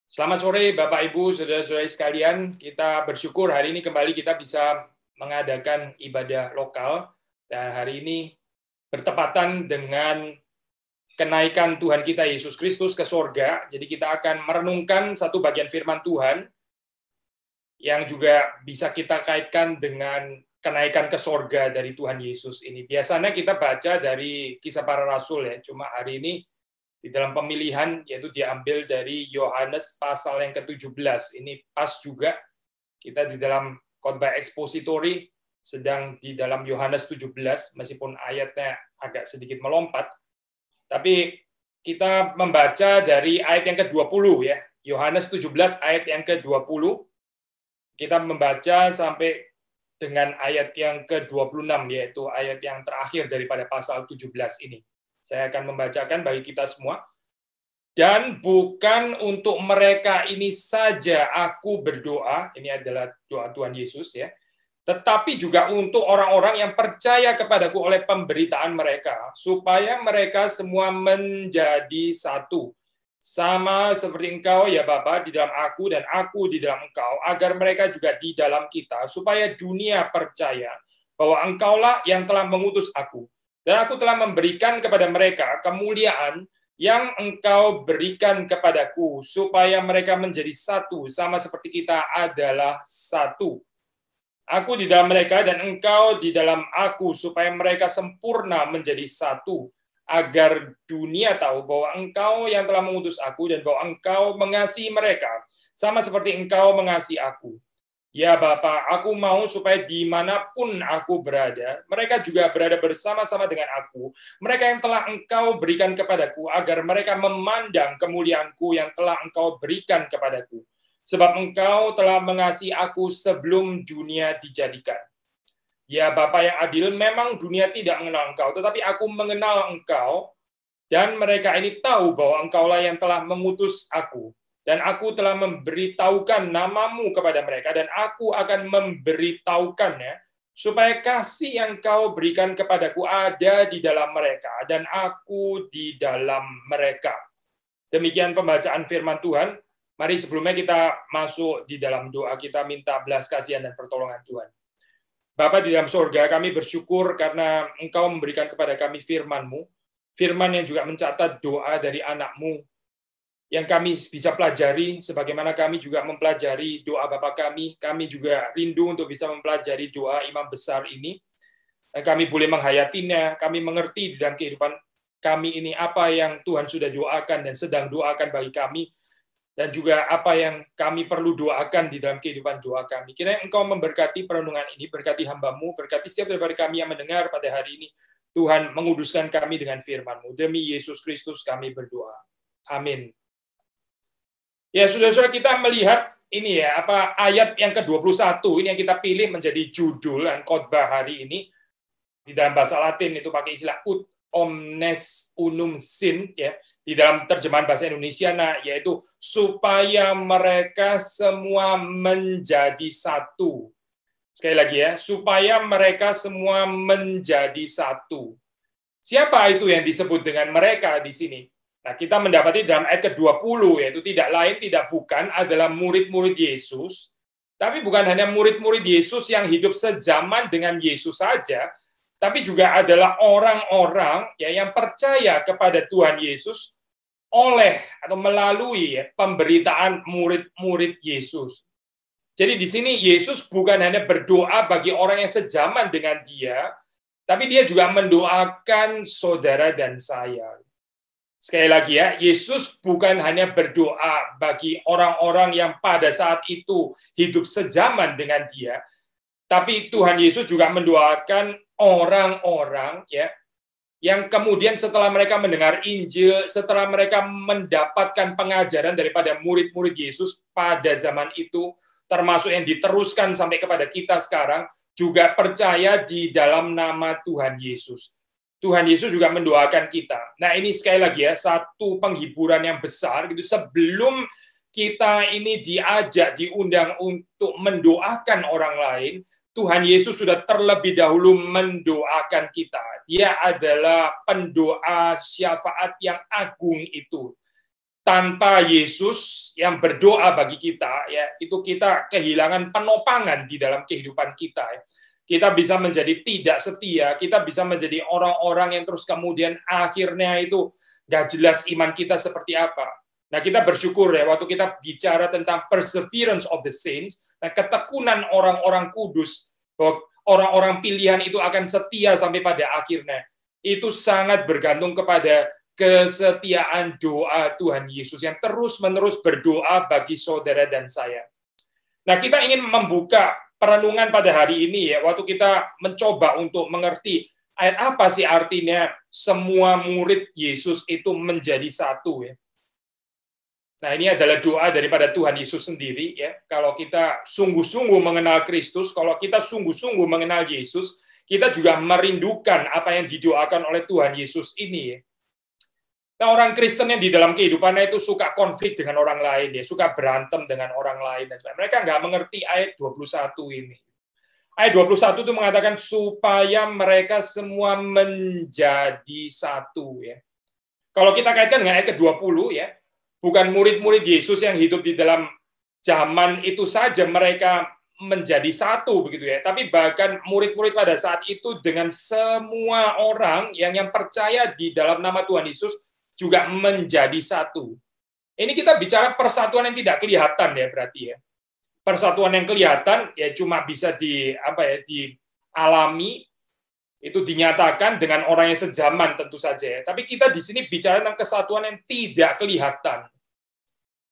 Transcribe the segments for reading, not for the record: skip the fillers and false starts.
Selamat sore Bapak Ibu, saudara-saudari sekalian. Kita bersyukur hari ini kembali kita bisa mengadakan ibadah lokal. Dan hari ini bertepatan dengan kenaikan Tuhan kita Yesus Kristus ke sorga. Jadi kita akan merenungkan satu bagian firman Tuhan yang juga bisa kita kaitkan dengan kenaikan ke sorga dari Tuhan Yesus ini. Biasanya kita baca dari Kisah Para Rasul ya, cuma hari ini di dalam pemilihan yaitu diambil dari Yohanes pasal yang ke-17. Ini pas juga kita di dalam khotbah ekspositori sedang di dalam Yohanes 17 meskipun ayatnya agak sedikit melompat. Tapi kita membaca dari ayat yang ke-20 ya. Yohanes 17 ayat yang ke-20. Kita membaca sampai dengan ayat yang ke-26 yaitu ayat yang terakhir daripada pasal 17 ini. Saya akan membacakan bagi kita semua. Dan bukan untuk mereka ini saja aku berdoa, ini adalah doa Tuhan Yesus ya, tetapi juga untuk orang-orang yang percaya kepadaku oleh pemberitaan mereka, supaya mereka semua menjadi satu. Sama seperti engkau ya Bapa di dalam aku dan aku di dalam engkau, agar mereka juga di dalam kita, supaya dunia percaya bahwa engkaulah yang telah mengutus aku. Dan aku telah memberikan kepada mereka kemuliaan yang engkau berikan kepadaku, supaya mereka menjadi satu, sama seperti kita adalah satu. Aku di dalam mereka dan engkau di dalam aku, supaya mereka sempurna menjadi satu, agar dunia tahu bahwa engkau yang telah mengutus aku dan bahwa engkau mengasihi mereka, sama seperti engkau mengasihi aku. Ya Bapa, aku mau supaya dimanapun aku berada, mereka juga berada bersama-sama dengan aku. Mereka yang telah engkau berikan kepadaku, agar mereka memandang kemuliaanku yang telah engkau berikan kepadaku. Sebab engkau telah mengasihi aku sebelum dunia dijadikan. Ya Bapa yang adil, memang dunia tidak mengenal engkau, tetapi aku mengenal engkau, dan mereka ini tahu bahwa engkaulah yang telah mengutus aku. Dan aku telah memberitahukan namamu kepada mereka, dan aku akan memberitahukannya, supaya kasih yang kau berikan kepadaku ada di dalam mereka, dan aku di dalam mereka. Demikian pembacaan firman Tuhan. Mari sebelumnya kita masuk di dalam doa, kita minta belas kasihan dan pertolongan Tuhan. Bapa di dalam sorga, kami bersyukur karena Engkau memberikan kepada kami firman-Mu, firman yang juga mencatat doa dari anak-Mu, yang kami bisa pelajari, sebagaimana kami juga mempelajari doa Bapa kami juga rindu untuk bisa mempelajari doa imam besar ini. Kami boleh menghayatinya, kami mengerti di dalam kehidupan kami ini apa yang Tuhan sudah doakan dan sedang doakan bagi kami, dan juga apa yang kami perlu doakan di dalam kehidupan doa kami. Kiranya Engkau memberkati perenungan ini, berkati hamba-Mu, berkati setiap daripada kami yang mendengar pada hari ini. Tuhan menguduskan kami dengan firman-Mu. Demi Yesus Kristus kami berdoa. Amin. Ya, saudara-saudara, kita melihat ini ya, ayat yang ke-21 ini yang kita pilih menjadi judul dan khotbah hari ini. Di dalam bahasa Latin itu pakai istilah ut omnes unum sint ya. Di dalam terjemahan bahasa Indonesia yaitu supaya mereka semua menjadi satu. Sekali lagi ya, supaya mereka semua menjadi satu. Siapa itu yang disebut dengan mereka di sini? Nah, kita mendapati dalam ayat ke-20, yaitu tidak lain, tidak bukan, adalah murid-murid Yesus. Tapi bukan hanya murid-murid Yesus yang hidup sezaman dengan Yesus saja, tapi juga adalah orang-orang yang percaya kepada Tuhan Yesus oleh atau melalui pemberitaan murid-murid Yesus. Jadi di sini Yesus bukan hanya berdoa bagi orang yang sezaman dengan dia, tapi dia juga mendoakan saudara dan saya. Sekali lagi ya, Yesus bukan hanya berdoa bagi orang-orang yang pada saat itu hidup sezaman dengan dia, tapi Tuhan Yesus juga mendoakan orang-orang yang kemudian setelah mereka mendengar Injil, setelah mereka mendapatkan pengajaran daripada murid-murid Yesus pada zaman itu, termasuk yang diteruskan sampai kepada kita sekarang, juga percaya di dalam nama Tuhan Yesus. Tuhan Yesus juga mendoakan kita. Nah, ini sekali lagi ya, satu penghiburan yang besar gitu. Sebelum kita ini diundang untuk mendoakan orang lain, Tuhan Yesus sudah terlebih dahulu mendoakan kita. Dia adalah pendoa syafaat yang agung itu. tanpa Yesus yang berdoa bagi kita, ya itu kita kehilangan penopangan di dalam kehidupan kita. Ya. Kita bisa menjadi tidak setia, kita bisa menjadi orang-orang yang terus kemudian akhirnya itu nggak jelas iman kita seperti apa. Nah, kita bersyukur ya, waktu kita bicara tentang perseverance of the saints, nah, ketekunan orang-orang kudus, bahwa orang-orang pilihan itu akan setia sampai pada akhirnya. Itu sangat bergantung kepada kesetiaan doa Tuhan Yesus yang terus-menerus berdoa bagi saudara dan saya. Nah, kita ingin membuka perenungan pada hari ini ya, waktu kita mencoba untuk mengerti ayat apa sih artinya semua murid Yesus itu menjadi satu ya. Nah, ini adalah doa daripada Tuhan Yesus sendiri ya. Kalau kita sungguh-sungguh mengenal Kristus, kalau kita sungguh-sungguh mengenal Yesus, kita juga merindukan apa yang didoakan oleh Tuhan Yesus ini ya. Nah, orang Kristen yang di dalam kehidupannya itu suka konflik dengan orang lain ya, suka berantem dengan orang lain dan sebagainya. Mereka nggak mengerti ayat 21 ini. Ayat 21 itu mengatakan supaya mereka semua menjadi satu ya. Kalau kita kaitkan dengan ayat ke-20 ya, bukan murid-murid Yesus yang hidup di dalam zaman itu saja mereka menjadi satu begitu ya, tapi bahkan murid-murid pada saat itu dengan semua orang yang percaya di dalam nama Tuhan Yesus juga menjadi satu. Ini kita bicara persatuan yang tidak kelihatan ya berarti ya. Persatuan yang kelihatan ya cuma bisa dialami, itu dinyatakan dengan orang yang sejaman tentu saja ya. Tapi kita di sini bicara tentang kesatuan yang tidak kelihatan.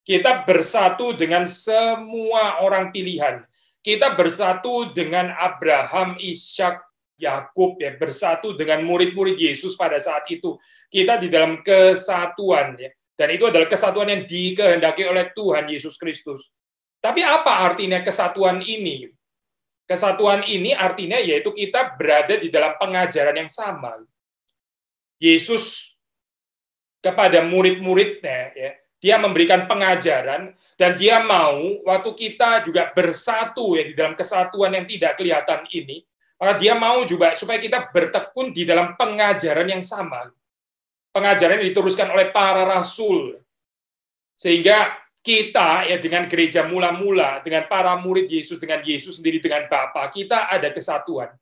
Kita bersatu dengan semua orang pilihan. Kita bersatu dengan Abraham, Ishak, Yakub ya, bersatu dengan murid-murid Yesus pada saat itu. Kita di dalam kesatuan ya. Dan itu adalah kesatuan yang dikehendaki oleh Tuhan Yesus Kristus. Tapi apa artinya kesatuan ini? Kesatuan ini artinya yaitu kita berada di dalam pengajaran yang sama. Yesus kepada murid-muridnya ya, dia memberikan pengajaran dan dia mau waktu kita juga bersatu ya di dalam kesatuan yang tidak kelihatan ini. Maka dia mau juga supaya kita bertekun di dalam pengajaran yang sama. Pengajaran yang diteruskan oleh para rasul. Sehingga kita ya dengan gereja mula-mula, dengan para murid Yesus, dengan Yesus sendiri, dengan Bapa, kita ada kesatuan.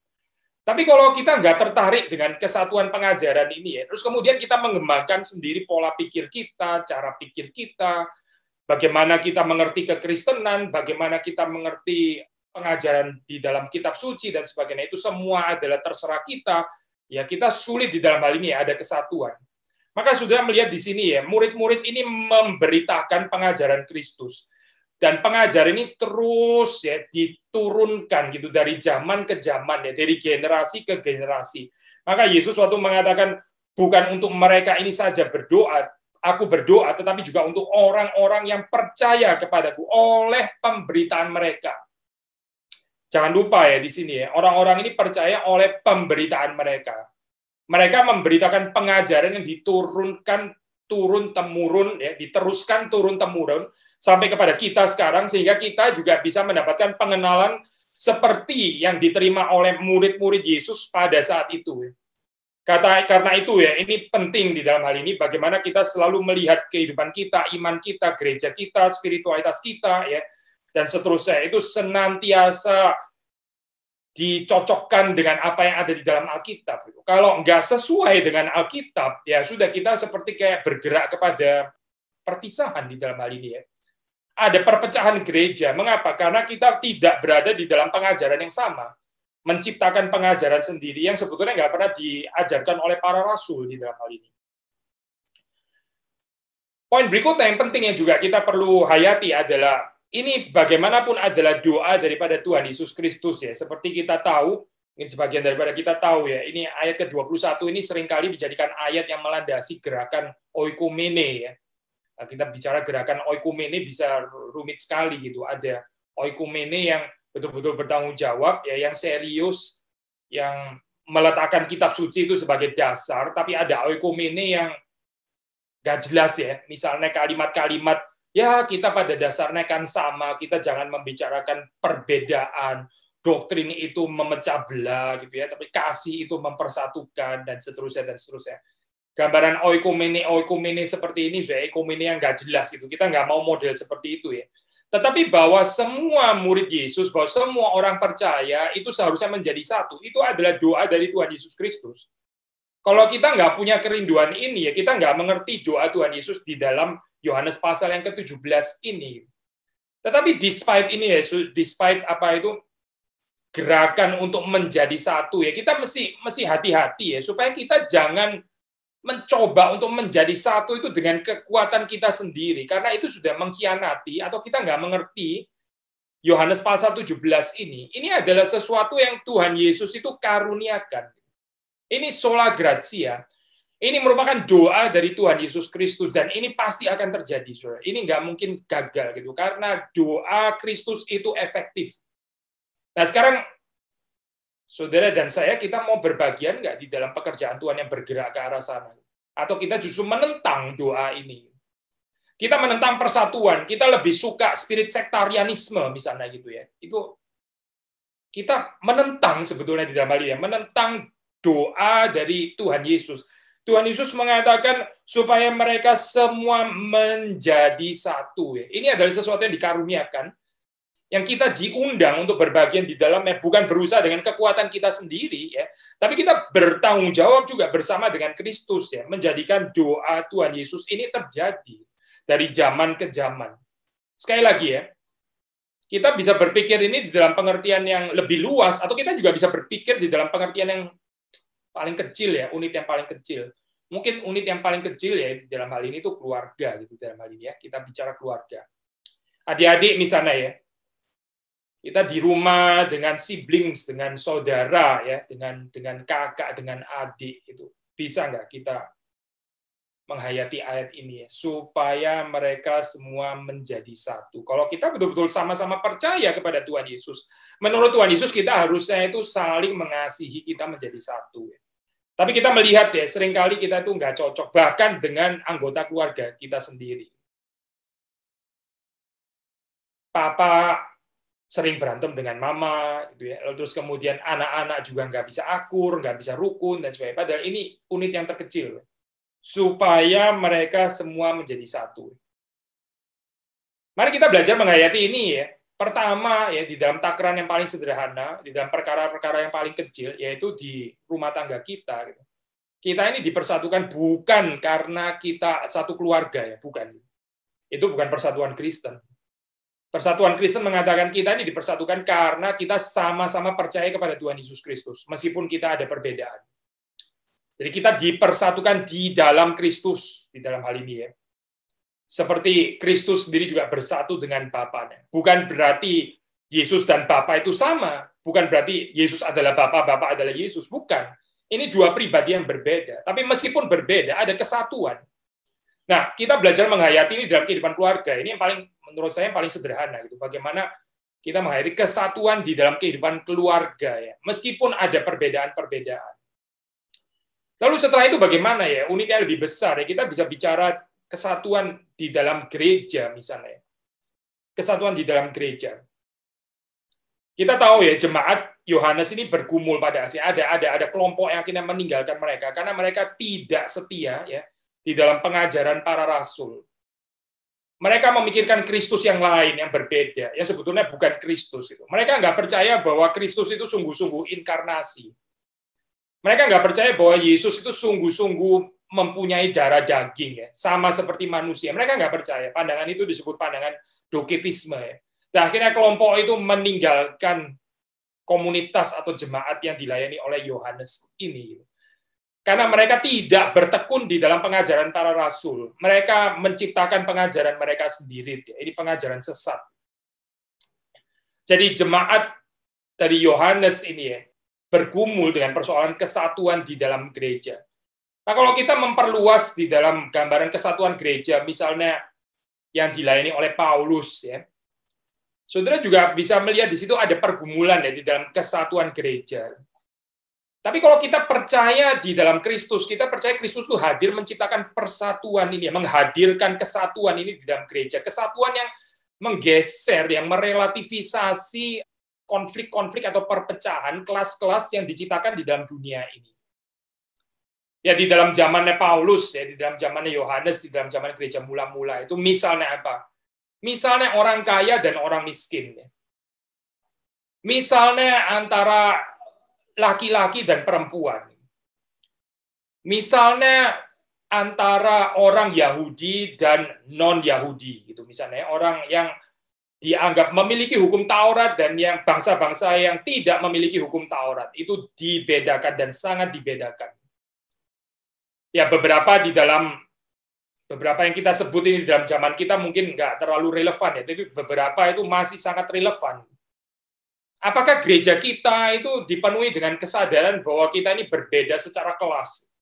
Tapi kalau kita nggak tertarik dengan kesatuan pengajaran ini, ya, terus kemudian kita mengembangkan sendiri pola pikir kita, cara pikir kita, bagaimana kita mengerti kekristenan, bagaimana kita mengerti pengajaran di dalam kitab suci dan sebagainya, itu semua adalah terserah kita. Ya, kita sulit di dalam hal ini ya, ada kesatuan. Maka sudah melihat di sini ya, murid-murid ini memberitakan pengajaran Kristus. Dan pengajaran ini terus ya diturunkan gitu dari zaman ke zaman ya, dari generasi ke generasi. Maka Yesus waktu mengatakan bukan untuk mereka ini saja berdoa, aku berdoa, tetapi juga untuk orang-orang yang percaya kepadaku oleh pemberitaan mereka. Jangan lupa ya di sini ya, orang-orang ini percaya oleh pemberitaan mereka. Mereka memberitakan pengajaran yang diturunkan turun-temurun, ya, diteruskan turun-temurun sampai kepada kita sekarang, sehingga kita juga bisa mendapatkan pengenalan seperti yang diterima oleh murid-murid Yesus pada saat itu. Karena itu ya, ini penting di dalam hal ini, bagaimana kita selalu melihat kehidupan kita, iman kita, gereja kita, spiritualitas kita, ya, dan seterusnya. Itu senantiasa dicocokkan dengan apa yang ada di dalam Alkitab. Kalau nggak sesuai dengan Alkitab, ya sudah, kita seperti kayak bergerak kepada perpisahan di dalam hal ini ya. Ada perpecahan gereja. Mengapa? Karena kita tidak berada di dalam pengajaran yang sama. Menciptakan pengajaran sendiri yang sebetulnya nggak pernah diajarkan oleh para rasul di dalam hal ini. Poin berikutnya yang penting yang juga kita perlu hayati adalah ini bagaimanapun adalah doa daripada Tuhan Yesus Kristus ya. Seperti kita tahu, mungkin sebagian daripada kita tahu ya, ini ayat ke-21 ini seringkali dijadikan ayat yang melandasi gerakan oikumene ya. Nah, kita bicara gerakan oikumene bisa rumit sekali gitu. Ada oikumene yang betul-betul bertanggung jawab ya, yang serius, yang meletakkan kitab suci itu sebagai dasar, tapi ada oikumene yang nggak jelas ya. Misalnya kalimat-kalimat ya kita pada dasarnya kan sama, kita jangan membicarakan perbedaan, doktrin itu memecah belah gitu ya, tapi kasih itu mempersatukan dan seterusnya dan seterusnya. gambaran oikumene seperti ini, oikumene yang nggak jelas itu. Kita nggak mau model seperti itu ya. Tetapi bahwa semua murid Yesus, bahwa semua orang percaya itu seharusnya menjadi satu. Itu adalah doa dari Tuhan Yesus Kristus. Kalau kita nggak punya kerinduan ini, ya kita nggak mengerti doa Tuhan Yesus di dalam Yohanes pasal yang ke-17 ini. Tetapi despite ini ya, despite apa itu gerakan untuk menjadi satu ya, kita mesti hati-hati ya, supaya kita jangan mencoba untuk menjadi satu itu dengan kekuatan kita sendiri, karena itu sudah mengkhianati atau kita nggak mengerti Yohanes pasal 17 ini. Ini adalah sesuatu yang Tuhan Yesus itu karuniakan. Ini sola gratia. Ini merupakan doa dari Tuhan Yesus Kristus dan ini pasti akan terjadi, saudara. Ini nggak mungkin gagal gitu, karena doa Kristus itu efektif. Nah sekarang saudara dan saya, kita mau berbagian nggak di dalam pekerjaan Tuhan yang bergerak ke arah sana? Atau kita justru menentang doa ini? Kita menentang persatuan, kita lebih suka spirit sektarianisme misalnya gitu ya. Itu kita menentang sebetulnya di dalam hal ini, menentang doa dari Tuhan Yesus. Tuhan Yesus mengatakan supaya mereka semua menjadi satu. Ini adalah sesuatu yang dikaruniakan, yang kita diundang untuk berbagian di dalamnya, bukan berusaha dengan kekuatan kita sendiri, ya, tapi kita bertanggung jawab juga bersama dengan Kristus, ya, menjadikan doa Tuhan Yesus ini terjadi dari zaman ke zaman. Sekali lagi ya, kita bisa berpikir ini di dalam pengertian yang lebih luas, atau kita juga bisa berpikir di dalam pengertian yang paling kecil ya, unit yang paling kecil. Mungkin unit yang paling kecil ya dalam hal ini itu keluarga gitu, dalam hal ini ya. Kita bicara keluarga. Adik-adik misalnya ya. Kita di rumah dengan siblings, dengan saudara ya, dengan kakak, dengan adik itu. Bisa nggak kita menghayati ayat ini ya, supaya mereka semua menjadi satu. Kalau kita betul-betul sama-sama percaya kepada Tuhan Yesus, menurut Tuhan Yesus kita harusnya itu saling mengasihi, kita menjadi satu ya. Tapi kita melihat ya, seringkali kita itu nggak cocok, bahkan dengan anggota keluarga kita sendiri. Papa sering berantem dengan mama, gitu ya. Terus kemudian anak-anak juga nggak bisa akur, nggak bisa rukun, dan sebagainya. Padahal ini unit yang terkecil. Supaya mereka semua menjadi satu. Mari kita belajar menghayati ini ya. Pertama, ya di dalam takaran yang paling sederhana, di dalam perkara-perkara yang paling kecil, yaitu di rumah tangga kita. Gitu. Kita ini dipersatukan bukan karena kita satu keluarga, ya, bukan. Itu bukan persatuan Kristen. Persatuan Kristen mengatakan kita ini dipersatukan karena kita sama-sama percaya kepada Tuhan Yesus Kristus, meskipun kita ada perbedaan. Jadi kita dipersatukan di dalam Kristus, di dalam hal ini ya. Seperti Kristus sendiri juga bersatu dengan Bapanya. Bukan berarti Yesus dan Bapa itu sama. Bukan berarti Yesus adalah Bapa, Bapa adalah Yesus. Bukan. Ini dua pribadi yang berbeda. Tapi meskipun berbeda, ada kesatuan. Nah, kita belajar menghayati ini dalam kehidupan keluarga. Ini yang paling, menurut saya, yang paling sederhana. Gitu. Bagaimana kita menghayati kesatuan di dalam kehidupan keluarga. Ya. Meskipun ada perbedaan-perbedaan. Lalu setelah itu bagaimana ya? Unitnya lebih besar. Ya. Kita bisa bicara kesatuan di dalam gereja misalnya. Kesatuan di dalam gereja. Kita tahu ya, jemaat Yohanes ini bergumul pada akhirnya. Ada kelompok yang akhirnya meninggalkan mereka karena mereka tidak setia ya di dalam pengajaran para rasul. Mereka memikirkan Kristus yang lain, yang berbeda. Ya sebetulnya bukan Kristus itu. Mereka nggak percaya bahwa Kristus itu sungguh-sungguh inkarnasi. Mereka nggak percaya bahwa Yesus itu sungguh-sungguh mempunyai darah daging, ya, sama seperti manusia. Mereka nggak percaya. Pandangan itu disebut pandangan doketisme. Ya. Dan akhirnya kelompok itu meninggalkan komunitas atau jemaat yang dilayani oleh Yohanes ini. Karena mereka tidak bertekun di dalam pengajaran para rasul. Mereka menciptakan pengajaran mereka sendiri. Ya. Ini pengajaran sesat. Jadi jemaat dari Yohanes ini ya, bergumul dengan persoalan kesatuan di dalam gereja. Nah, kalau kita memperluas di dalam gambaran kesatuan gereja, misalnya yang dilayani oleh Paulus, ya, saudara juga bisa melihat di situ ada pergumulan ya di dalam kesatuan gereja. Tapi kalau kita percaya di dalam Kristus, kita percaya Kristus itu hadir menciptakan persatuan ini, menghadirkan kesatuan ini di dalam gereja, kesatuan yang menggeser, yang merelativisasi konflik-konflik atau perpecahan kelas-kelas yang diciptakan di dalam dunia ini. Ya di dalam zamannya Paulus, ya di dalam zamannya Yohanes, di dalam zaman gereja mula-mula itu misalnya apa? Misalnya orang kaya dan orang miskin. Misalnya antara laki-laki dan perempuan. Misalnya antara orang Yahudi dan non-Yahudi gitu misalnya, orang yang dianggap memiliki hukum Taurat dan yang bangsa-bangsa yang tidak memiliki hukum Taurat, itu dibedakan dan sangat dibedakan. Ya beberapa yang kita sebut ini dalam zaman kita mungkin nggak terlalu relevan ya, tapi beberapa itu masih sangat relevan. Apakah gereja kita itu dipenuhi dengan kesadaran bahwa kita ini berbeda secara kelas,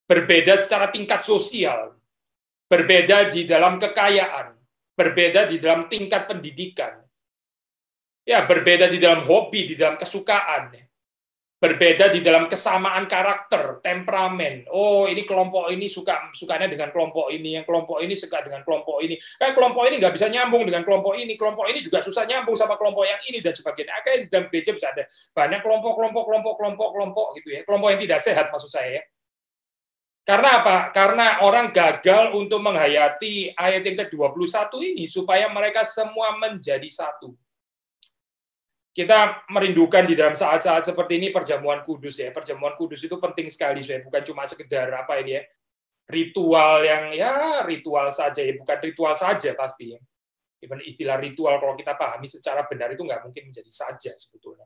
berbeda secara tingkat sosial, berbeda di dalam kekayaan, berbeda di dalam tingkat pendidikan, ya berbeda di dalam hobi, di dalam kesukaan, berbeda di dalam kesamaan karakter, temperamen. Oh, ini kelompok ini sukanya dengan kelompok ini, yang kelompok ini suka dengan kelompok ini. Kan kelompok ini nggak bisa nyambung dengan kelompok ini juga susah nyambung sama kelompok yang ini dan sebagainya. Akhirnya di dalam gereja bisa ada banyak kelompok gitu ya. Kelompok yang tidak sehat maksud saya ya. Karena apa? Karena orang gagal untuk menghayati ayat yang ke-21 ini supaya mereka semua menjadi satu. Kita merindukan di dalam saat-saat seperti ini perjamuan kudus ya. Perjamuan kudus itu penting sekali, saya bukan cuma sekedar apa ini ya, ritual yang ya ritual saja ya, bukan ritual saja pasti ya. Even istilah ritual kalau kita pahami secara benar itu nggak mungkin menjadi saja sebetulnya.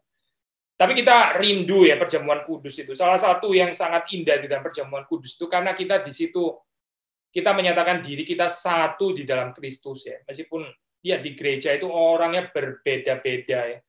Tapi kita rindu ya perjamuan kudus itu. Salah satu yang sangat indah di dalam perjamuan kudus itu karena kita di situ kita menyatakan diri kita satu di dalam Kristus ya. Meskipun ya di gereja itu orangnya berbeda-beda ya.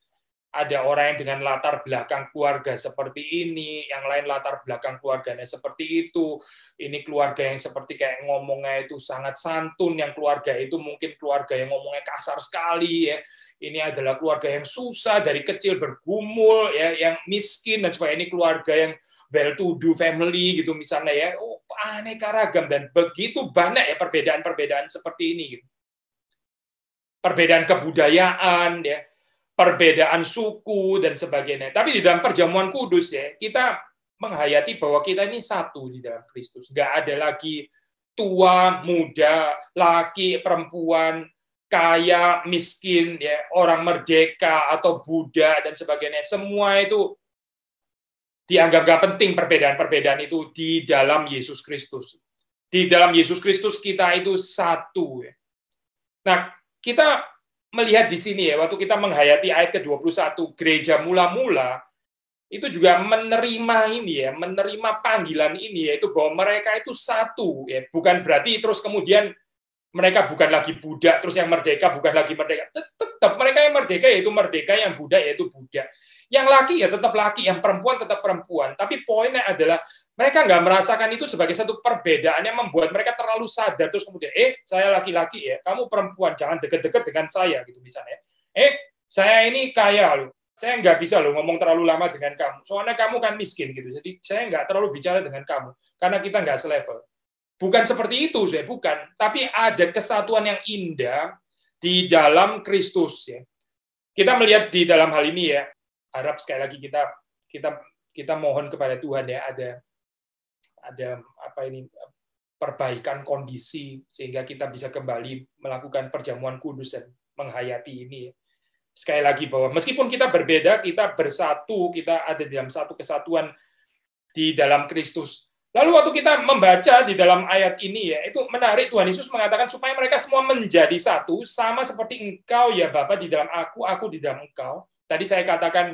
Ada orang yang dengan latar belakang keluarga seperti ini, yang lain latar belakang keluarganya seperti itu. Ini keluarga yang seperti kayak ngomongnya itu sangat santun, yang keluarga itu mungkin keluarga yang ngomongnya kasar sekali ya. Ini adalah keluarga yang susah dari kecil bergumul ya, yang miskin dan sebagainya. Ini keluarga yang well to do family gitu misalnya ya. Oh, aneka ragam dan begitu banyak ya perbedaan-perbedaan seperti ini gitu. Perbedaan kebudayaan ya, perbedaan suku dan sebagainya. Tapi di dalam perjamuan kudus ya, kita menghayati bahwa kita ini satu di dalam Kristus. Nggak ada lagi tua, muda, laki, perempuan, kaya, miskin, ya, orang merdeka atau Buddha dan sebagainya. Semua itu dianggap nggak penting perbedaan-perbedaan itu di dalam Yesus Kristus. Di dalam Yesus Kristus kita itu satu. Nah, kita melihat di sini ya, waktu kita menghayati ayat ke-21, gereja mula-mula itu juga menerima ini ya, menerima panggilan ini yaitu bahwa mereka itu satu ya, bukan berarti terus kemudian mereka bukan lagi budak, terus yang merdeka bukan lagi merdeka. Tetap mereka yang merdeka yaitu merdeka, yang budak yaitu budak. Yang laki ya tetap laki, yang perempuan tetap perempuan. Tapi poinnya adalah mereka nggak merasakan itu sebagai satu perbedaan yang membuat mereka terlalu sadar terus kemudian saya laki-laki ya, kamu perempuan jangan deket-deket dengan saya gitu misalnya. Saya ini kaya loh, saya nggak bisa loh ngomong terlalu lama dengan kamu soalnya kamu kan miskin gitu, jadi saya nggak terlalu bicara dengan kamu karena kita nggak selevel. Bukan seperti itu, saya bukan. Tapi ada kesatuan yang indah di dalam Kristus ya. Kita melihat di dalam hal ini ya, harap sekali lagi kita mohon kepada Tuhan ya, ada apa ini perbaikan kondisi sehingga kita bisa kembali melakukan perjamuan kudus dan menghayati ini. Sekali lagi bahwa meskipun kita berbeda, kita bersatu, kita ada di dalam satu kesatuan di dalam Kristus. Lalu waktu kita membaca di dalam ayat ini ya, itu menarik, Tuhan Yesus mengatakan supaya mereka semua menjadi satu, sama seperti engkau ya Bapa di dalam aku di dalam engkau. Tadi saya katakan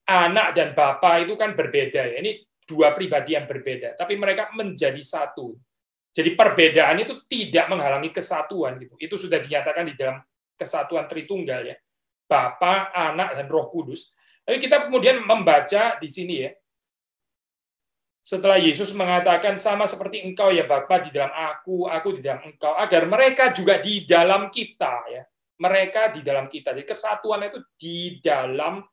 anak dan Bapa itu kan berbeda ya. Ini dua pribadi yang berbeda, tapi mereka menjadi satu. Jadi perbedaan itu tidak menghalangi kesatuan gitu. Itu sudah dinyatakan di dalam kesatuan Tritunggal ya. Bapa, Anak dan Roh Kudus. Tapi kita kemudian membaca di sini ya. Setelah Yesus mengatakan sama seperti engkau ya Bapa di dalam aku di dalam engkau, agar mereka juga di dalam kita ya. Mereka di dalam kita. Jadi kesatuan itu di dalam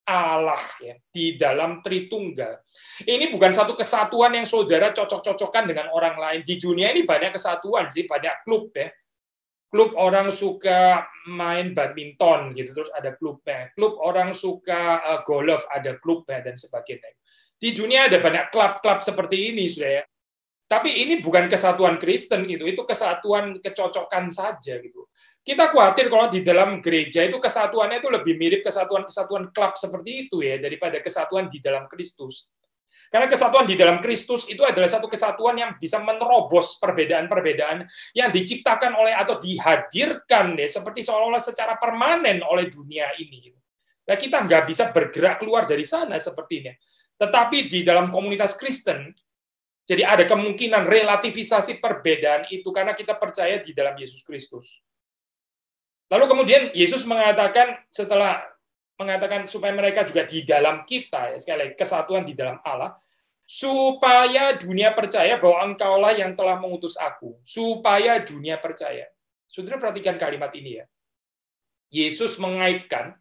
Allah ya, di dalam Tritunggal. Ini bukan satu kesatuan yang saudara cocok-cocokkan dengan orang lain. Di dunia ini banyak kesatuan sih, banyak klub ya. Klub orang suka main badminton gitu, terus ada klubnya. Klub orang suka golf, ada klubnya dan sebagainya. Di dunia ada banyak klub-klub seperti ini, Saudara. Tapi ini bukan kesatuan Kristen gitu, itu kesatuan kecocokan saja gitu. Kita khawatir kalau di dalam gereja itu kesatuannya itu lebih mirip kesatuan-kesatuan klub seperti itu ya daripada kesatuan di dalam Kristus. Karena kesatuan di dalam Kristus itu adalah satu kesatuan yang bisa menerobos perbedaan-perbedaan yang diciptakan oleh atau dihadirkan ya seperti seolah-olah secara permanen oleh dunia ini. Nah, kita nggak bisa bergerak keluar dari sana sepertinya. Tetapi di dalam komunitas Kristen, jadi ada kemungkinan relativisasi perbedaan itu karena kita percaya di dalam Yesus Kristus. Lalu kemudian Yesus mengatakan setelah mengatakan supaya mereka juga di dalam kita, ya, sekali lagi kesatuan di dalam Allah, supaya dunia percaya bahwa engkaulah yang telah mengutus aku, supaya dunia percaya. Saudara perhatikan kalimat ini ya. Yesus mengaitkan,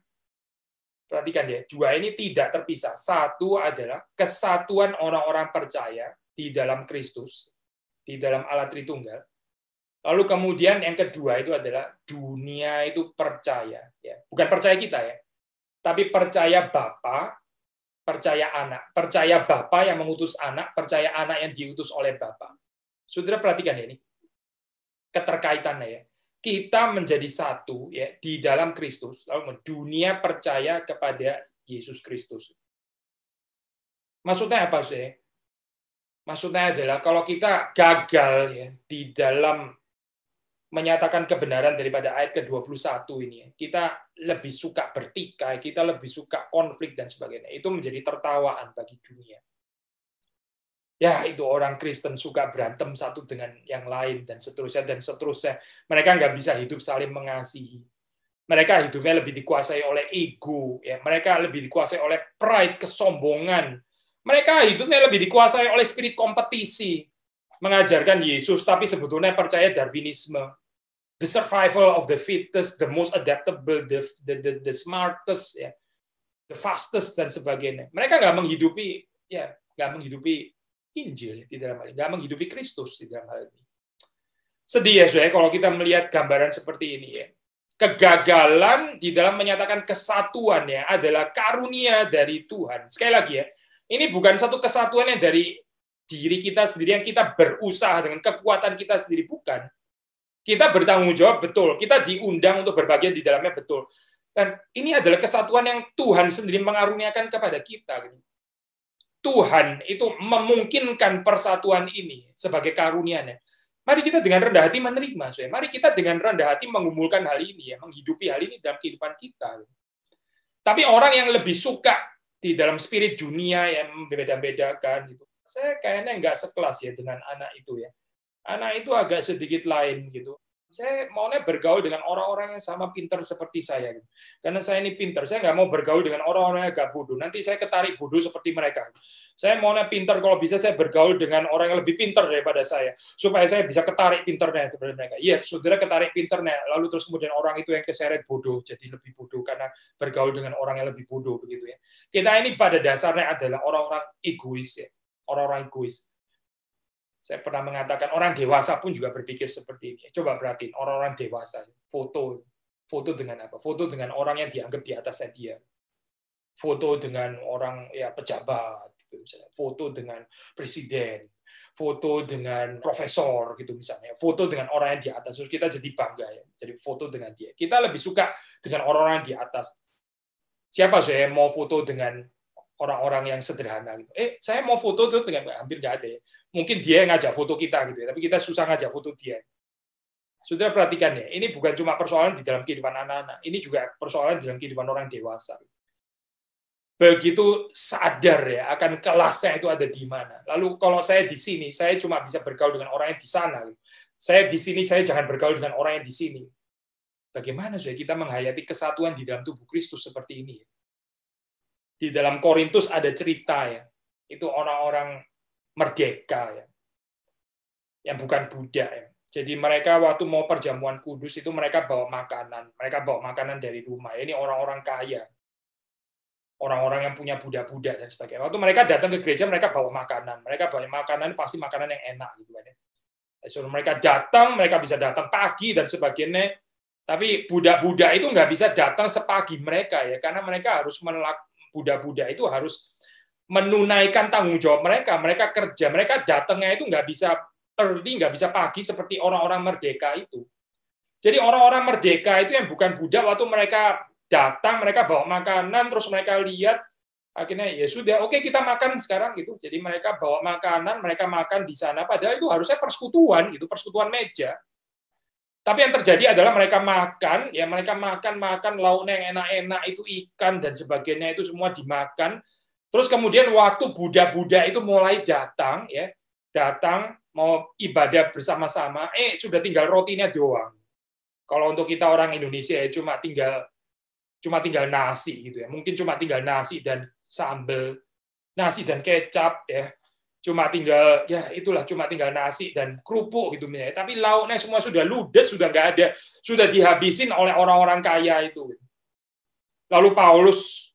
perhatikan ya, dua ini tidak terpisah. Satu adalah kesatuan orang-orang percaya di dalam Kristus, di dalam Allah Tritunggal. Lalu kemudian yang kedua itu adalah dunia itu percaya, ya. Bukan percaya kita ya, tapi percaya Bapa, percaya anak, percaya Bapa yang mengutus anak, percaya anak yang diutus oleh Bapa. Saudara perhatikan ya ini keterkaitannya ya. Kita menjadi satu ya di dalam Kristus, lalu dunia percaya kepada Yesus Kristus. Maksudnya apa sih? Maksudnya adalah kalau kita gagal ya di dalam menyatakan kebenaran daripada ayat ke-21 ini, kita lebih suka bertikai, kita lebih suka konflik dan sebagainya. Itu menjadi tertawaan bagi dunia. Ya, itu orang Kristen suka berantem satu dengan yang lain dan seterusnya dan seterusnya. Mereka nggak bisa hidup saling mengasihi. Mereka hidupnya lebih dikuasai oleh ego, ya. Mereka lebih dikuasai oleh pride, kesombongan. Mereka hidupnya lebih dikuasai oleh spirit kompetisi, mengajarkan Yesus tapi sebetulnya percaya Darwinisme. The survival of the fittest, the most adaptable, the smartest, ya, the fastest dan sebagainya. Mereka nggak menghidupi Injil di dalam hal ini, nggak menghidupi Kristus di dalam hal ini. Sedih ya, saudara, kalau kita melihat gambaran seperti ini ya. Kegagalan di dalam menyatakan kesatuan ya adalah karunia dari Tuhan. Sekali lagi ya, ini bukan satu kesatuan yang dari diri kita sendiri yang kita berusaha dengan kekuatan kita sendiri, bukan. Kita bertanggung jawab betul, kita diundang untuk berbagian di dalamnya betul. Dan ini adalah kesatuan yang Tuhan sendiri mengaruniakan kepada kita. Tuhan itu memungkinkan persatuan ini sebagai karunia-Nya. Mari kita dengan rendah hati menerima. Mari kita dengan rendah hati menggumulkan hal ini, ya, menghidupi hal ini dalam kehidupan kita. Tapi orang yang lebih suka di dalam spirit dunia yang membeda-bedakan, gitu. Saya kayaknya nggak sekelas ya dengan anak itu ya. Anak itu agak sedikit lain gitu. Saya maunya bergaul dengan orang-orang yang sama pintar seperti saya. Gitu. Karena saya ini pintar, saya nggak mau bergaul dengan orang-orang yang agak bodoh. Nanti saya ketarik bodoh seperti mereka. Saya maunya pintar, kalau bisa saya bergaul dengan orang yang lebih pintar daripada saya. Supaya saya bisa ketarik pintarnya seperti mereka. Iya, saudara ketarik pintarnya. Lalu terus kemudian orang itu yang keseret bodoh, jadi lebih bodoh karena bergaul dengan orang yang lebih bodoh. Begitu ya. Kita ini pada dasarnya adalah orang-orang egois. Ya. Orang-orang egois. Saya pernah mengatakan orang dewasa pun juga berpikir seperti ini. Coba perhatiin orang-orang dewasa, foto dengan apa? Foto dengan orang yang dianggap di atasnya dia. Foto dengan orang ya pejabat, gitu misalnya. Foto dengan presiden, foto dengan profesor, gitu misalnya. Foto dengan orang yang di atas, terus kita jadi bangga ya. Jadi foto dengan dia. Kita lebih suka dengan orang-orang yang di atas. Siapa saya mau foto dengan orang-orang yang sederhana gitu. Saya mau foto tuh dengan hampir nggak ada ya. Mungkin dia yang ngajak foto kita gitu ya, tapi kita susah ngajak foto dia. Saudara perhatikan ya, ini bukan cuma persoalan di dalam kehidupan anak-anak, ini juga persoalan di dalam kehidupan orang dewasa. Begitu sadar ya akan kelasnya itu ada di mana. Lalu kalau saya di sini, saya cuma bisa bergaul dengan orang yang di sana. Saya di sini, saya jangan bergaul dengan orang yang di sini. Bagaimana saudara kita menghayati kesatuan di dalam tubuh Kristus seperti ini? Di dalam Korintus ada cerita ya, itu orang-orang merdeka ya, yang bukan budak ya. Jadi mereka waktu mau perjamuan kudus itu mereka bawa makanan dari rumah. Ini orang-orang kaya, orang-orang yang punya budak-budak dan sebagainya. Waktu mereka datang ke gereja mereka bawa makanan pasti makanan yang enak gitu kan ya. So, mereka bisa datang pagi dan sebagainya. Tapi budak-budak itu nggak bisa datang sepagi mereka ya, karena mereka harus budak-budak itu harus menunaikan tanggung jawab mereka. Mereka kerja, mereka datangnya itu nggak bisa early, nggak bisa pagi seperti orang-orang merdeka itu. Jadi orang-orang merdeka itu yang bukan budak, waktu mereka datang, mereka bawa makanan, terus mereka lihat, akhirnya ya sudah, oke kita makan sekarang gitu. Jadi mereka bawa makanan, mereka makan di sana, padahal itu harusnya persekutuan gitu, persekutuan meja. Tapi yang terjadi adalah mereka makan, ya mereka makan lauknya yang enak-enak itu ikan dan sebagainya itu semua dimakan. Terus kemudian waktu budak-budak itu mulai datang, ya datang mau ibadah bersama-sama, sudah tinggal rotinya doang. Kalau untuk kita orang Indonesia ya cuma tinggal nasi gitu ya. Mungkin cuma tinggal nasi dan sambal, nasi dan kecap ya. Cuma tinggal nasi dan kerupuk gitu ya. Tapi lauknya semua sudah ludes, sudah nggak ada, sudah dihabisin oleh orang-orang kaya itu. Lalu Paulus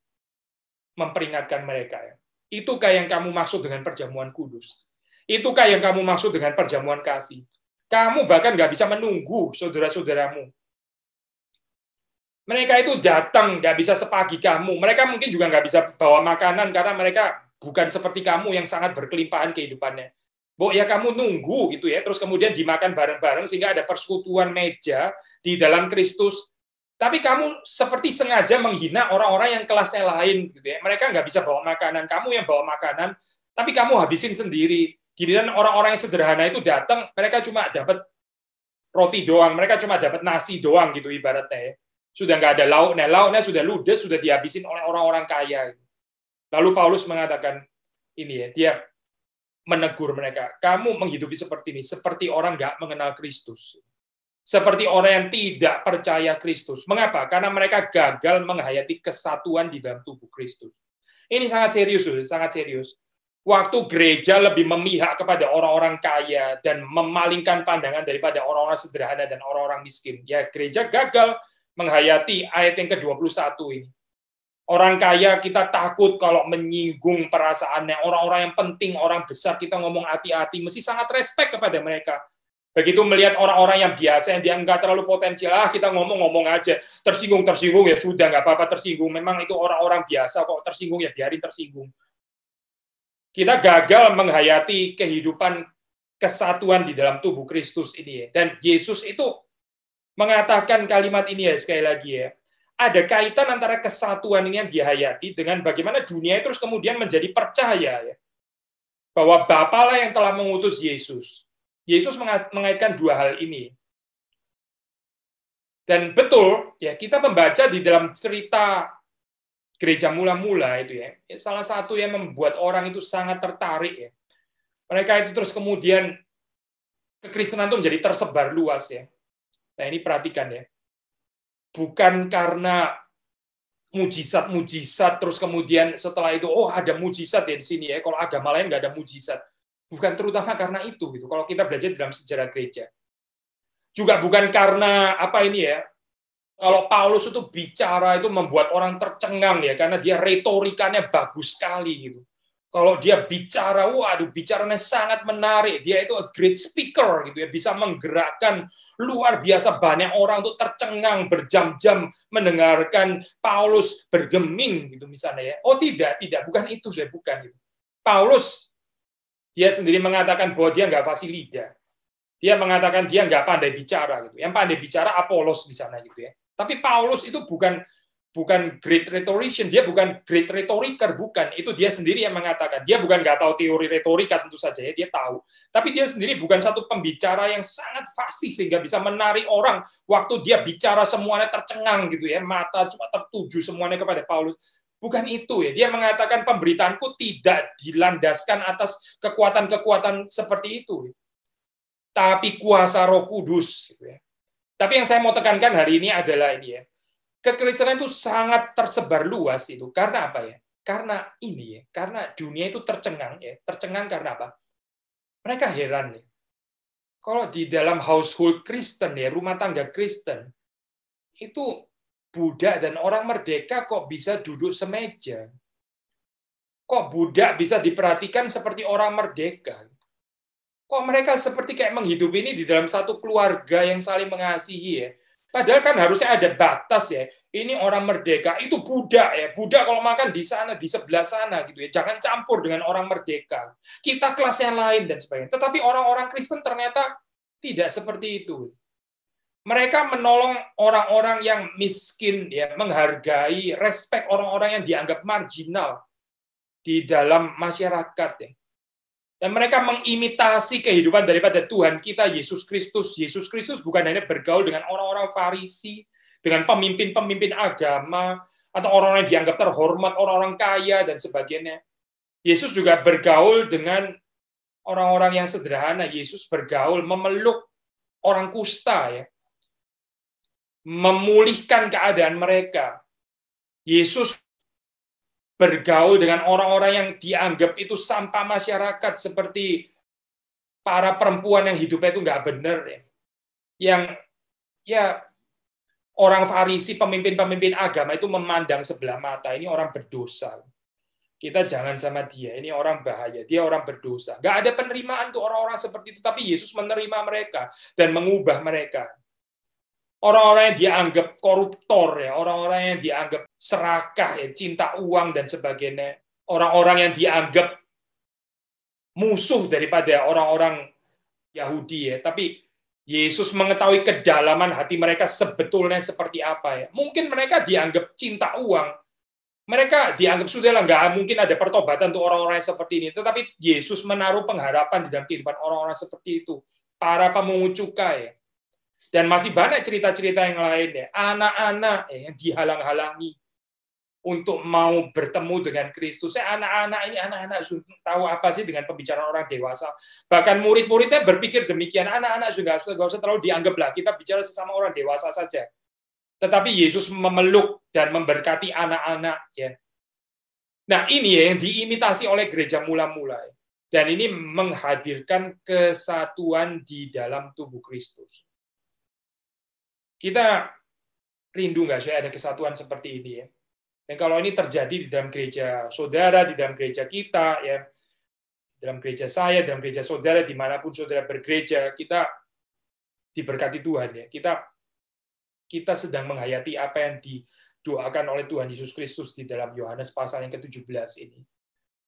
memperingatkan mereka ya. Itukah yang kamu maksud dengan perjamuan kudus? Itukah yang kamu maksud dengan perjamuan kasih? Kamu bahkan nggak bisa menunggu saudara-saudaramu. Mereka itu datang, nggak bisa sepagi kamu. Mereka mungkin juga nggak bisa bawa makanan karena mereka bukan seperti kamu yang sangat berkelimpahan kehidupannya. Ya kamu nunggu gitu ya, terus kemudian dimakan bareng-bareng sehingga ada persekutuan meja di dalam Kristus. Tapi kamu seperti sengaja menghina orang-orang yang kelasnya lain gitu ya. Mereka nggak bisa bawa makanan, kamu yang bawa makanan, tapi kamu habisin sendiri. Giliran orang-orang yang sederhana itu datang, mereka cuma dapat roti doang, mereka cuma dapat nasi doang gitu ibaratnya ya. Sudah nggak ada lauknya sudah ludes, sudah dihabisin oleh orang-orang kaya. Lalu Paulus mengatakan ini ya, dia menegur mereka, kamu menghidupi seperti ini, seperti orang nggak mengenal Kristus. Seperti orang yang tidak percaya Kristus. Mengapa? Karena mereka gagal menghayati kesatuan di dalam tubuh Kristus. Ini sangat serius, sangat serius. Waktu gereja lebih memihak kepada orang-orang kaya dan memalingkan pandangan daripada orang-orang sederhana dan orang-orang miskin. Ya, gereja gagal menghayati ayat yang ke-21 ini. Orang kaya kita takut kalau menyinggung perasaannya. Orang-orang yang penting, orang besar, kita ngomong hati-hati, mesti sangat respect kepada mereka. Begitu melihat orang-orang yang biasa, yang dia nggak terlalu potensial, kita ngomong-ngomong aja. Tersinggung ya sudah, nggak apa-apa tersinggung. Memang itu orang-orang biasa, kok tersinggung ya biarin tersinggung. Kita gagal menghayati kehidupan kesatuan di dalam tubuh Kristus ini ya. Dan Yesus itu mengatakan kalimat ini ya sekali lagi ya. Ada kaitan antara kesatuan ini yang dihayati dengan bagaimana dunia terus kemudian menjadi percaya ya. Bahwa Bapa lah yang telah mengutus Yesus. Yesus mengaitkan dua hal ini. Dan betul ya, kita membaca di dalam cerita gereja mula-mula itu ya, salah satu yang membuat orang itu sangat tertarik ya. Mereka itu terus kemudian kekristenan itu menjadi tersebar luas ya. Nah ini perhatikan ya, bukan karena mujizat terus kemudian setelah itu ada mujizat ya di sini ya. Kalau agama lain nggak ada mujizat, bukan terutama karena itu gitu. Kalau kita belajar dalam sejarah gereja, juga bukan karena apa ini ya. Kalau Paulus itu bicara itu membuat orang tercengang ya, karena dia retorikanya bagus sekali gitu. Kalau dia bicara, bicaranya sangat menarik. Dia itu a great speaker gitu ya, bisa menggerakkan luar biasa banyak orang untuk tercengang berjam-jam mendengarkan Paulus bergeming gitu misalnya ya. Tidak, bukan itu saya bukan itu. Paulus dia sendiri mengatakan bahwa dia nggak fasih lidah. Dia mengatakan dia nggak pandai bicara gitu. Yang pandai bicara Apolos di sana gitu ya. Tapi Paulus itu bukan great rhetorician, dia bukan great rhetoriker, bukan. Itu dia sendiri yang mengatakan. Dia bukan nggak tahu teori retorika tentu saja ya, dia tahu. Tapi dia sendiri bukan satu pembicara yang sangat fasih sehingga bisa menarik orang. Waktu dia bicara semuanya tercengang gitu ya, mata cuma tertuju semuanya kepada Paulus. Bukan itu ya. Dia mengatakan pemberitaanku tidak dilandaskan atas kekuatan-kekuatan seperti itu. Tapi kuasa Roh Kudus gitu ya. Tapi yang saya mau tekankan hari ini adalah ini ya. Kekristenan itu sangat tersebar luas itu. Karena apa ya? Karena ini ya. Karena dunia itu tercengang ya. Tercengang karena apa? Mereka heran ya. Kalau di dalam household Kristen ya, rumah tangga Kristen, itu budak dan orang merdeka kok bisa duduk semeja? Kok budak bisa diperhatikan seperti orang merdeka? Kok mereka seperti kayak menghidupi ini di dalam satu keluarga yang saling mengasihi ya? Padahal kan harusnya ada batas ya. Ini orang merdeka, itu budak ya. Budak kalau makan di sana, di sebelah sana gitu ya. Jangan campur dengan orang merdeka. Kita kelas yang lain dan sebagainya. Tetapi orang-orang Kristen ternyata tidak seperti itu. Mereka menolong orang-orang yang miskin ya, menghargai, respect orang-orang yang dianggap marginal di dalam masyarakat ya. Dan mereka mengimitasi kehidupan daripada Tuhan kita, Yesus Kristus. Yesus Kristus bukan hanya bergaul dengan orang-orang Farisi, dengan pemimpin-pemimpin agama, atau orang-orang yang dianggap terhormat, orang-orang kaya, dan sebagainya. Yesus juga bergaul dengan orang-orang yang sederhana. Yesus bergaul, memeluk orang kusta, ya, memulihkan keadaan mereka. Yesus bergaul dengan orang-orang yang dianggap itu sampah masyarakat, seperti para perempuan yang hidupnya itu nggak benar, ya. Yang ya orang Farisi, pemimpin-pemimpin agama itu memandang sebelah mata, ini orang berdosa. Kita jangan sama dia, ini orang bahaya, dia orang berdosa. Nggak ada penerimaan tuh orang-orang seperti itu, tapi Yesus menerima mereka dan mengubah mereka. Orang-orang yang dianggap koruptor, ya, orang-orang yang dianggap serakah, ya, cinta uang dan sebagainya, orang-orang yang dianggap musuh daripada orang-orang Yahudi, ya, tapi Yesus mengetahui kedalaman hati mereka sebetulnya seperti apa, ya. Mungkin mereka dianggap cinta uang, mereka dianggap sudahlah nggak mungkin ada pertobatan untuk orang-orang yang seperti ini, tetapi Yesus menaruh pengharapan di dalam kehidupan orang-orang seperti itu, para pemungut cukai. Dan masih banyak cerita-cerita yang lain, ya. Anak-anak yang dihalang-halangi untuk mau bertemu dengan Kristus. Anak-anak ini tahu apa sih dengan pembicaraan orang dewasa. Bahkan murid-muridnya berpikir demikian. Anak-anak juga nggak usah terlalu dianggaplah, kita bicara sesama orang dewasa saja. Tetapi Yesus memeluk dan memberkati anak-anak. Ya. Nah ini ya yang diimitasi oleh gereja mula-mula. Dan ini menghadirkan kesatuan di dalam tubuh Kristus. Kita rindu nggak sih ada kesatuan seperti ini, ya? Dan kalau ini terjadi di dalam gereja saudara, di dalam gereja kita, ya, dalam gereja saya, dalam gereja saudara, dimanapun saudara bergereja, kita diberkati Tuhan, ya. Kita sedang menghayati apa yang didoakan oleh Tuhan Yesus Kristus di dalam Yohanes pasal yang ke-17 ini.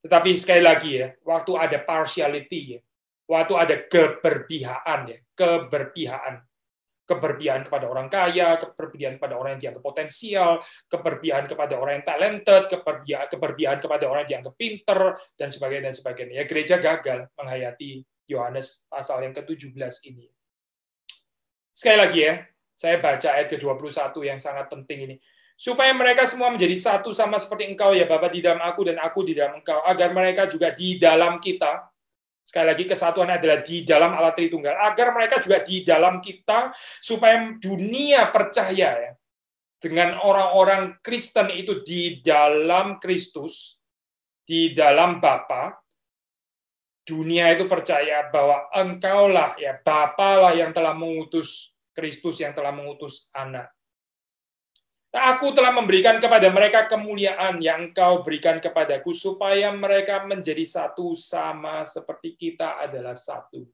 Tetapi sekali lagi, ya, waktu ada partiality, ya, waktu ada keberpihakan, ya, keberpihakan kepada orang kaya, keberpihakan kepada orang yang dianggap potensial, keberpihakan kepada orang yang talented, keberpihakan kepada orang yang dianggap pinter, dan sebagainya, dan sebagainya. Ya, gereja gagal menghayati Yohanes pasal yang ke-17 ini. Sekali lagi ya, saya baca ayat ke-21 yang sangat penting ini. Supaya mereka semua menjadi satu sama seperti Engkau, ya Bapa, di dalam aku dan aku di dalam Engkau, agar mereka juga di dalam kita. Sekali lagi, kesatuan adalah di dalam Allah Tritunggal. Agar mereka juga di dalam kita, supaya dunia percaya, ya, dengan orang-orang Kristen itu di dalam Kristus, di dalam Bapa, dunia itu percaya bahwa Engkaulah, ya, Bapalah yang telah mengutus Kristus, yang telah mengutus Anak. Aku telah memberikan kepada mereka kemuliaan yang Engkau berikan kepadaku, supaya mereka menjadi satu sama seperti kita adalah satu.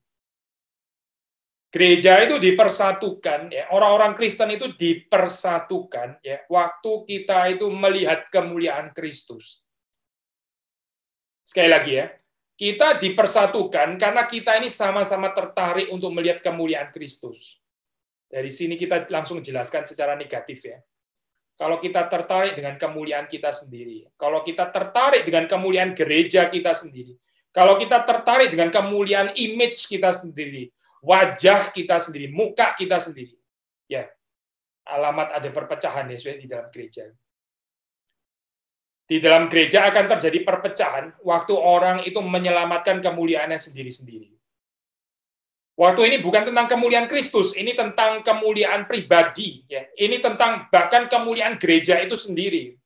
Gereja itu dipersatukan, ya, orang-orang Kristen itu dipersatukan, ya, waktu kita itu melihat kemuliaan Kristus. Sekali lagi ya, kita dipersatukan karena kita ini sama-sama tertarik untuk melihat kemuliaan Kristus. Dari sini kita langsung jelaskan secara negatif ya. Kalau kita tertarik dengan kemuliaan kita sendiri, kalau kita tertarik dengan kemuliaan gereja kita sendiri, kalau kita tertarik dengan kemuliaan image kita sendiri, wajah kita sendiri, muka kita sendiri, ya, alamat ada perpecahan ya di dalam gereja. Di dalam gereja akan terjadi perpecahan waktu orang itu menyelamatkan kemuliaannya sendiri-sendiri. Waktu ini bukan tentang kemuliaan Kristus, ini tentang kemuliaan pribadi, ya. Ini tentang bahkan kemuliaan gereja itu sendiri.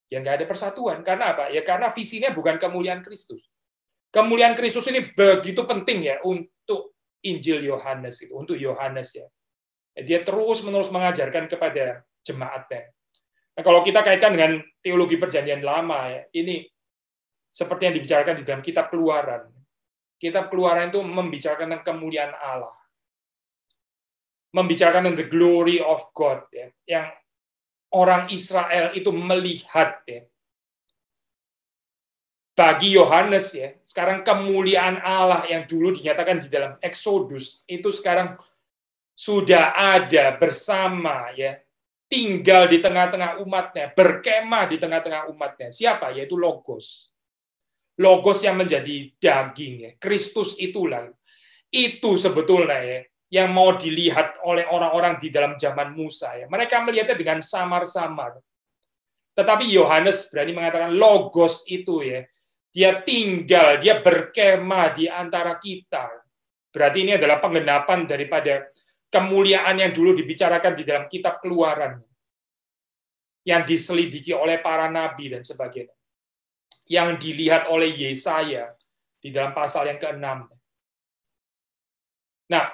Ya nggak ada persatuan. Karena apa? Ya karena visinya bukan kemuliaan Kristus. Kemuliaan Kristus ini begitu penting ya untuk Injil Yohanes itu, untuk Yohanes ya. Dia terus-menerus mengajarkan kepada jemaatnya. Nah, kalau kita kaitkan dengan teologi Perjanjian Lama ya, ini seperti yang dibicarakan di dalam kitab Keluaran. Kitab Keluaran itu membicarakan tentang kemuliaan Allah. membicarakan tentang the glory of God, ya, yang orang Israel itu melihat, ya. Bagi Yohanes, ya, sekarang kemuliaan Allah yang dulu dinyatakan di dalam Exodus itu sekarang sudah ada bersama, ya, tinggal di tengah-tengah umatnya, berkemah di tengah-tengah umatnya. Siapa? Yaitu Logos. Logos yang menjadi daging, ya. Kristus itulah. Itu sebetulnya, ya, yang mau dilihat oleh orang-orang di dalam zaman Musa, ya. Mereka melihatnya dengan samar-samar. Tetapi Yohanes berani mengatakan Logos itu, ya, dia tinggal, dia berkemah di antara kita. Berarti ini adalah penggenapan daripada kemuliaan yang dulu dibicarakan di dalam kitab Keluaran, yang diselidiki oleh para nabi dan sebagainya, yang dilihat oleh Yesaya di dalam pasal yang ke-6. Nah,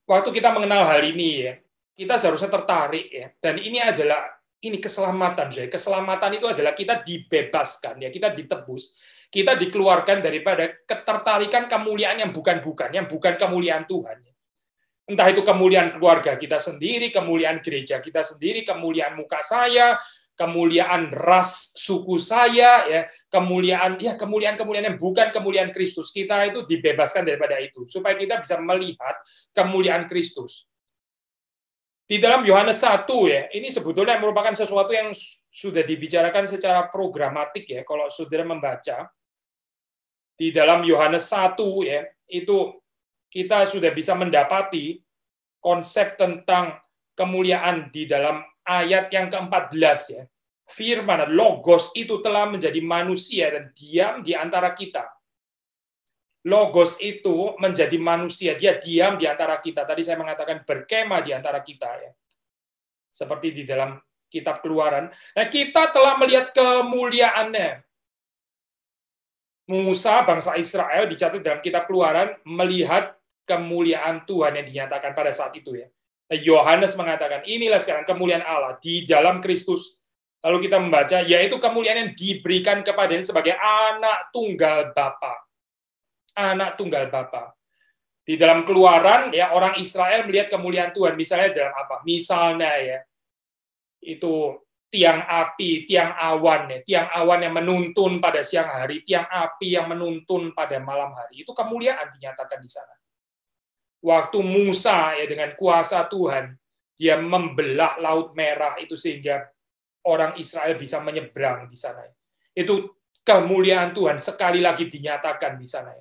waktu kita mengenal hal ini, ya, kita seharusnya tertarik, ya. Dan ini adalah keselamatan. Keselamatan itu adalah kita dibebaskan, ya, kita ditebus, kita dikeluarkan daripada ketertarikan kemuliaan yang bukan-bukan, yang bukan kemuliaan Tuhan. Entah itu kemuliaan keluarga kita sendiri, kemuliaan gereja kita sendiri, kemuliaan muka saya, kemuliaan ras suku saya, ya, kemuliaan yang bukan kemuliaan Kristus. Kita itu dibebaskan daripada itu supaya kita bisa melihat kemuliaan Kristus. Di dalam Yohanes 1, ya, ini sebetulnya merupakan sesuatu yang sudah dibicarakan secara programatik, ya, kalau saudara membaca di dalam Yohanes 1, ya, itu kita sudah bisa mendapati konsep tentang kemuliaan di dalam ayat yang ke-14, ya. Firman, Logos itu telah menjadi manusia dan diam di antara kita. Logos itu menjadi manusia, dia diam di antara kita. Tadi saya mengatakan berkemah di antara kita, ya. Seperti di dalam kitab Keluaran. Nah, kita telah melihat kemuliaannya. Musa, bangsa Israel, dicatat dalam kitab Keluaran, melihat kemuliaan Tuhan yang dinyatakan pada saat itu, ya. Yohanes mengatakan, inilah sekarang kemuliaan Allah di dalam Kristus. Lalu kita membaca, yaitu kemuliaan yang diberikan kepadanya sebagai anak tunggal Bapa. Anak tunggal Bapa. Di dalam Keluaran, ya, orang Israel melihat kemuliaan Tuhan. Misalnya dalam apa? Misalnya, ya, itu tiang api, tiang awan, ya, tiang awan yang menuntun pada siang hari, tiang api yang menuntun pada malam hari. Itu kemuliaan dinyatakan di sana. Waktu Musa, ya, dengan kuasa Tuhan, dia membelah Laut Merah itu sehingga orang Israel bisa menyeberang di sana. Itu kemuliaan Tuhan sekali lagi dinyatakan di sana.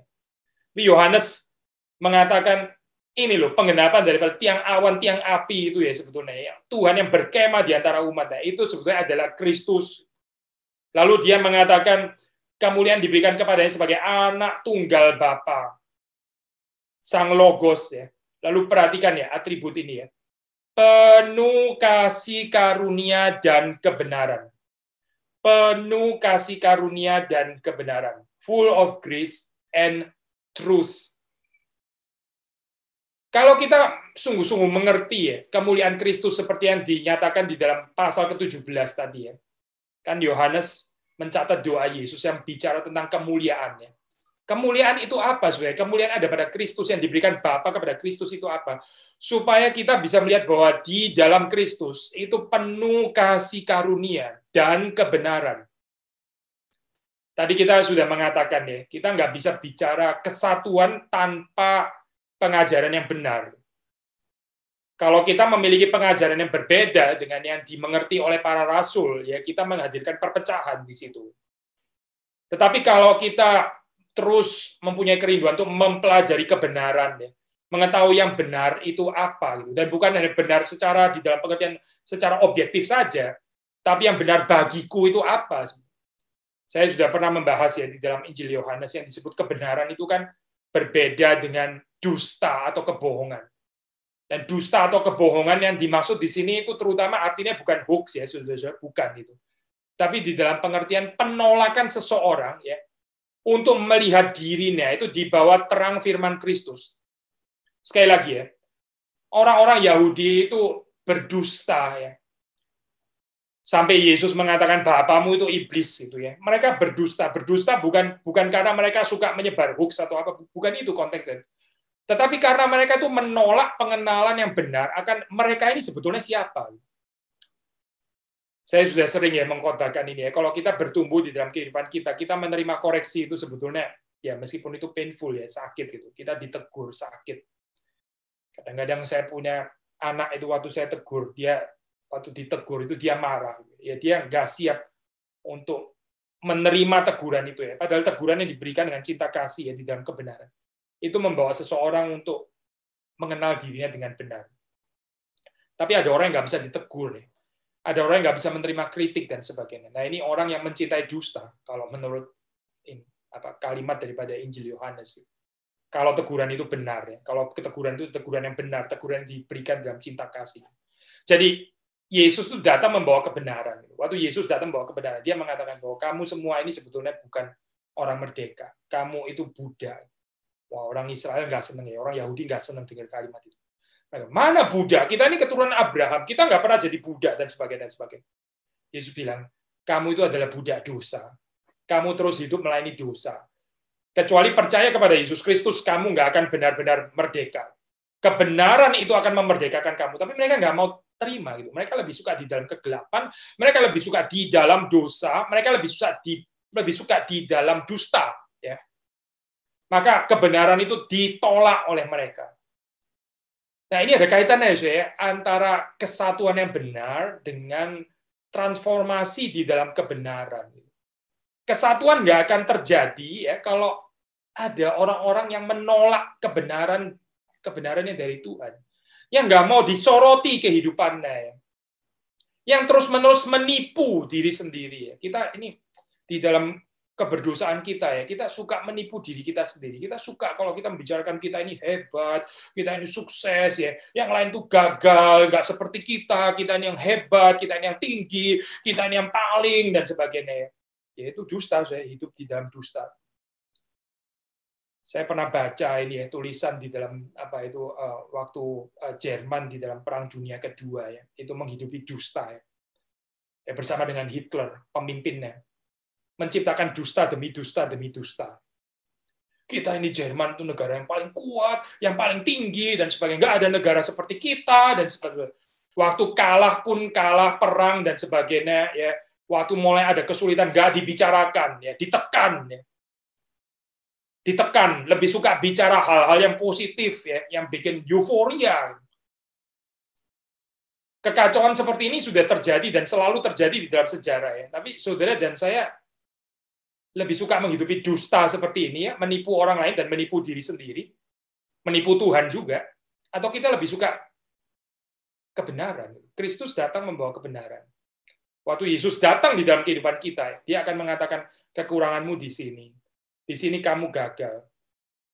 Yohanes mengatakan, ini loh penggenapan daripada tiang awan, tiang api itu, ya, sebetulnya, ya. Tuhan yang berkemah di antara umatnya, itu sebetulnya adalah Kristus. Lalu dia mengatakan kemuliaan diberikan kepadanya sebagai anak tunggal Bapa, Sang Logos, ya. Lalu perhatikan, ya, atribut ini, ya. Penuh kasih karunia dan kebenaran. Penuh kasih karunia dan kebenaran. Full of grace and truth. Kalau kita sungguh-sungguh mengerti, ya, kemuliaan Kristus seperti yang dinyatakan di dalam pasal ke-17 tadi, ya. Kan Yohanes mencatat doa Yesus yang bicara tentang kemuliaan, ya. Kemuliaan itu apa, saudara? Kemuliaan ada pada Kristus yang diberikan Bapa kepada Kristus itu apa? Supaya kita bisa melihat bahwa di dalam Kristus itu penuh kasih karunia dan kebenaran. Tadi kita sudah mengatakan, ya, kita nggak bisa bicara kesatuan tanpa pengajaran yang benar. Kalau kita memiliki pengajaran yang berbeda dengan yang dimengerti oleh para rasul, ya, kita menghadirkan perpecahan di situ. Tetapi kalau kita terus mempunyai kerinduan untuk mempelajari kebenaran, ya, mengetahui yang benar itu apa, gitu. Dan bukan hanya benar secara di dalam pengertian secara objektif saja, tapi yang benar bagiku itu apa. Saya sudah pernah membahas, ya, di dalam Injil Yohanes yang disebut kebenaran itu kan berbeda dengan dusta atau kebohongan. Dan dusta atau kebohongan yang dimaksud di sini itu terutama artinya bukan hoax, ya, saudara-saudara, bukan itu. Tapi di dalam pengertian penolakan seseorang, ya, untuk melihat dirinya itu di bawah terang firman Kristus. Sekali lagi, ya, orang-orang Yahudi itu berdusta, ya. Sampai Yesus mengatakan bapamu itu iblis, itu, ya. Mereka berdusta bukan karena mereka suka menyebar hoax atau apa, bukan itu konteksnya. Tetapi karena mereka itu menolak pengenalan yang benar akan mereka ini sebetulnya siapa. Saya sudah sering ya mengkhotbahkan ini ya. Kalau kita bertumbuh di dalam kehidupan kita, kita menerima koreksi itu sebetulnya ya meskipun itu painful ya, sakit gitu. Kita ditegur, sakit. Kadang-kadang saya punya anak itu waktu saya tegur, dia waktu ditegur itu dia marah. Ya dia nggak siap untuk menerima teguran itu ya. Padahal teguran yang diberikan dengan cinta kasih ya di dalam kebenaran. Itu membawa seseorang untuk mengenal dirinya dengan benar. Tapi ada orang yang nggak bisa ditegur ya. Ada orang yang nggak bisa menerima kritik dan sebagainya. Nah ini orang yang mencintai dusta, kalau menurut kalimat daripada Injil Yohanes. Kalau teguran itu benar, ya. Kalau teguran itu teguran yang benar, teguran yang diberikan dalam cinta kasih. Jadi Yesus itu datang membawa kebenaran. Waktu Yesus datang membawa kebenaran, dia mengatakan bahwa kamu semua ini sebetulnya bukan orang merdeka. Kamu itu budak. Wah, orang Israel nggak seneng ya, orang Yahudi nggak seneng dengar kalimat itu. Mana budak? Kita ini keturunan Abraham. Kita nggak pernah jadi budak dan sebagainya. Yesus bilang, kamu itu adalah budak dosa. Kamu terus hidup melayani dosa. Kecuali percaya kepada Yesus Kristus, kamu nggak akan benar-benar merdeka. Kebenaran itu akan memerdekakan kamu. Tapi mereka nggak mau terima. Gitu. Mereka lebih suka di dalam kegelapan. Mereka lebih suka di dalam dosa. Mereka lebih suka di dalam dusta. Ya. Maka kebenaran itu ditolak oleh mereka. Nah, ini ada kaitannya ya, antara kesatuan yang benar dengan transformasi di dalam kebenaran. Kesatuan nggak akan terjadi ya kalau ada orang-orang yang menolak kebenarannya dari Tuhan, yang nggak mau disoroti kehidupannya, yang terus-menerus menipu diri sendiri. Ya. Kita ini di dalam keberdosaan kita ya, kita suka menipu diri kita sendiri. Kita suka kalau kita membicarakan kita ini hebat, kita ini sukses ya, yang lain tuh gagal, nggak seperti kita ini yang hebat, kita ini yang tinggi, kita ini yang paling dan sebagainya. Ya itu dusta, saya hidup di dalam dusta. Saya pernah baca ini ya tulisan di dalam waktu Jerman di dalam Perang Dunia Kedua ya, itu menghidupi dusta ya bersama dengan Hitler pemimpinnya. Menciptakan dusta demi dusta demi dusta. Kita ini Jerman itu negara yang paling kuat, yang paling tinggi dan sebagainya. Nggak ada negara seperti kita dan sebagainya. Waktu kalah pun kalah perang dan sebagainya. Ya, waktu mulai ada kesulitan nggak dibicarakan, ya ditekan. Ya. Ditekan, lebih suka bicara hal-hal yang positif, ya, yang bikin euforia. Kekacauan seperti ini sudah terjadi dan selalu terjadi di dalam sejarah. Ya. Tapi saudara dan saya lebih suka menghidupi dusta seperti ini, ya, menipu orang lain dan menipu diri sendiri, menipu Tuhan juga, atau kita lebih suka kebenaran. Kristus datang membawa kebenaran. Waktu Yesus datang di dalam kehidupan kita, dia akan mengatakan kekuranganmu di sini. Di sini kamu gagal.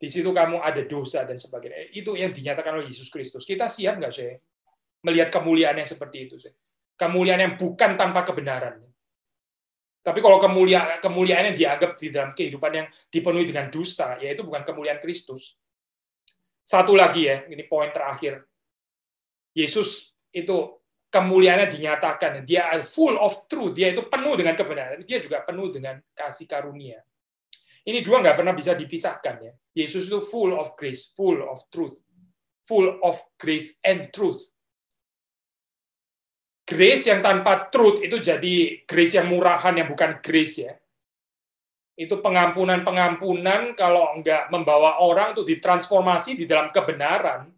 Di situ kamu ada dosa dan sebagainya. Itu yang dinyatakan oleh Yesus Kristus. Kita siap nggak, saya melihat kemuliaan yang seperti itu? Saya? Kemuliaan yang bukan tanpa kebenaran. Tapi kalau kemuliaan yang dianggap di dalam kehidupan yang dipenuhi dengan dusta, yaitu bukan kemuliaan Kristus. Satu lagi ya, ini poin terakhir. Yesus itu kemuliaannya dinyatakan, dia full of truth, dia itu penuh dengan kebenaran, tapi dia juga penuh dengan kasih karunia. Ini dua nggak pernah bisa dipisahkan ya. Yesus itu full of grace, full of truth, full of grace and truth. Grace yang tanpa truth itu jadi grace yang murahan yang bukan grace ya. Itu pengampunan kalau enggak membawa orang itu ditransformasi di dalam kebenaran.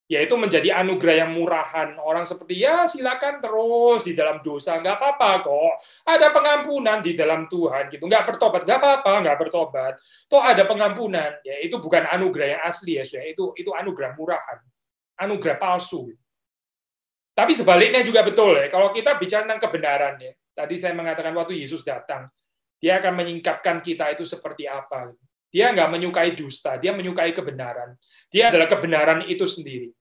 Yaitu menjadi anugerah yang murahan. Orang seperti ya silakan terus di dalam dosa, enggak apa-apa kok. Ada pengampunan di dalam Tuhan gitu. Enggak bertobat, enggak apa-apa, enggak bertobat. Toh ada pengampunan. Ya itu bukan anugerah yang asli ya, itu anugerah murahan. Anugerah palsu. Tapi sebaliknya juga betul ya. Kalau kita bicara tentang kebenaran ya. Tadi saya mengatakan waktu Yesus datang, dia akan menyingkapkan kita itu seperti apa. Dia nggak menyukai dusta, dia menyukai kebenaran. Dia adalah kebenaran itu sendiri.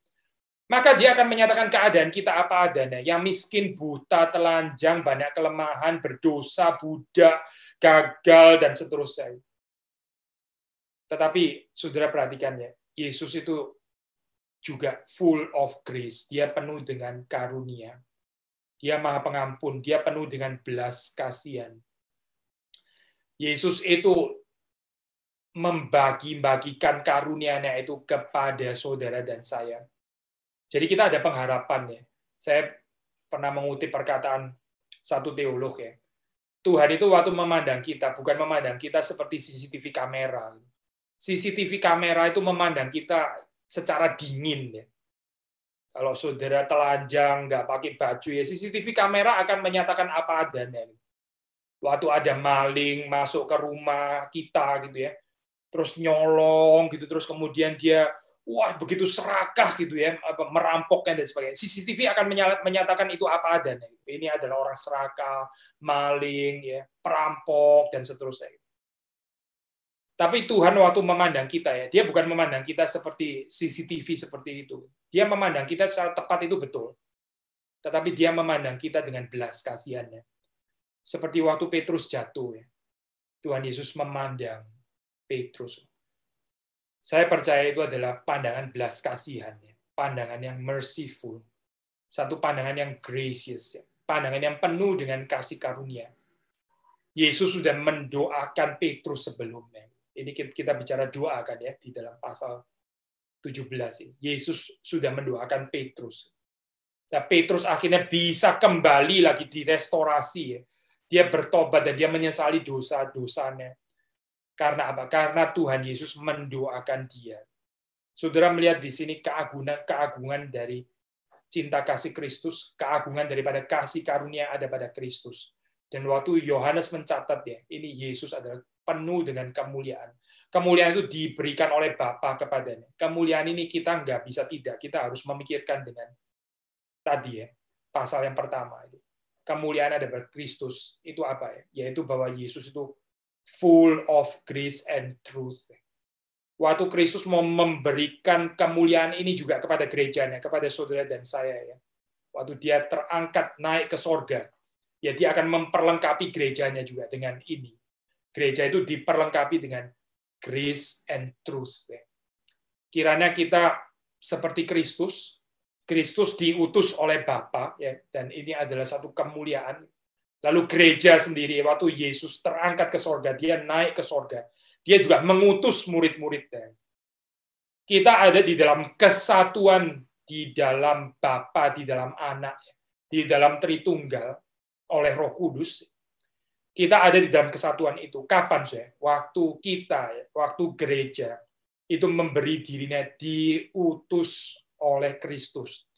Maka dia akan menyatakan keadaan kita apa adanya. Yang miskin, buta, telanjang, banyak kelemahan, berdosa, budak, gagal, dan seterusnya. Tetapi saudara perhatikan ya, Yesus itu juga full of grace. Dia penuh dengan karunia. Dia maha pengampun. Dia penuh dengan belas kasihan. Yesus itu membagi-bagikan karunia-Nya itu kepada saudara dan saya. Jadi kita ada pengharapan ya. Saya pernah mengutip perkataan satu teolog ya. Tuhan itu waktu memandang kita, bukan memandang kita seperti CCTV kamera. CCTV kamera itu memandang kita secara dingin ya. Kalau saudara telanjang, nggak pakai baju ya, CCTV kamera akan menyatakan apa adanya. Waktu ada maling masuk ke rumah kita gitu ya, terus nyolong gitu, terus kemudian dia begitu serakah gitu ya, merampoknya dan sebagainya. CCTV akan menyatakan itu apa adanya. Ini adalah orang serakah, maling, ya, perampok dan seterusnya. Tapi Tuhan waktu memandang kita ya, dia bukan memandang kita seperti CCTV seperti itu. Dia memandang kita secara tepat itu betul. Tetapi dia memandang kita dengan belas kasihannya. Seperti waktu Petrus jatuh ya. Tuhan Yesus memandang Petrus. Saya percaya itu adalah pandangan belas kasihan, pandangan yang merciful, satu pandangan yang gracious, pandangan yang penuh dengan kasih karunia. Yesus sudah mendoakan Petrus sebelumnya. Ini kita bicara doa kan ya di dalam pasal 17 ini. Yesus sudah mendoakan Petrus. Nah, Petrus akhirnya bisa kembali lagi direstorasi ya. Dia bertobat dan dia menyesali dosa-dosanya. Karena apa? Karena Tuhan Yesus mendoakan dia. Saudara melihat di sini keagungan dari cinta kasih Kristus, keagungan daripada kasih karunia ada pada Kristus. Dan waktu Yohanes mencatat ya, ini Yesus adalah penuh dengan kemuliaan. Kemuliaan itu diberikan oleh Bapa kepadanya. Kemuliaan ini kita nggak bisa tidak, kita harus memikirkan dengan tadi ya, pasal yang pertama itu. Kemuliaan ada pada Kristus. Itu apa ya? Yaitu bahwa Yesus itu full of grace and truth. Waktu Kristus mau memberikan kemuliaan ini juga kepada gerejanya, kepada saudara dan saya ya. Waktu dia terangkat naik ke sorga, ya dia akan memperlengkapi gerejanya juga dengan ini. Gereja itu diperlengkapi dengan grace and truth. Kiranya kita seperti Kristus. Kristus diutus oleh Bapa ya, dan ini adalah satu kemuliaan. Lalu gereja sendiri, waktu Yesus terangkat ke sorga, dia naik ke sorga. Dia juga mengutus murid-muridnya. Kita ada di dalam kesatuan, di dalam Bapa, di dalam Anak, di dalam Tritunggal, oleh Roh Kudus. Kita ada di dalam kesatuan itu. Kapan sih? Waktu kita, waktu gereja, itu memberi dirinya diutus oleh Kristus.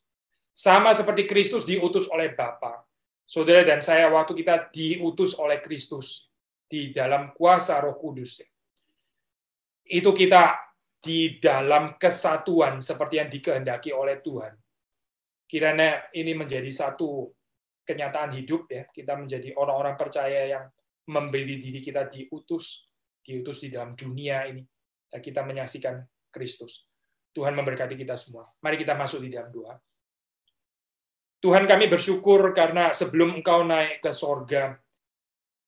Sama seperti Kristus diutus oleh Bapa. Saudara dan saya, waktu kita diutus oleh Kristus di dalam kuasa Roh Kudus, itu kita di dalam kesatuan seperti yang dikehendaki oleh Tuhan. Kiranya ini menjadi satu kenyataan hidup ya. Kita menjadi orang-orang percaya yang memberi diri kita diutus di dalam dunia ini, dan kita menyaksikan Kristus. Tuhan memberkati kita semua. Mari kita masuk di dalam doa. Tuhan, kami bersyukur karena sebelum Engkau naik ke sorga,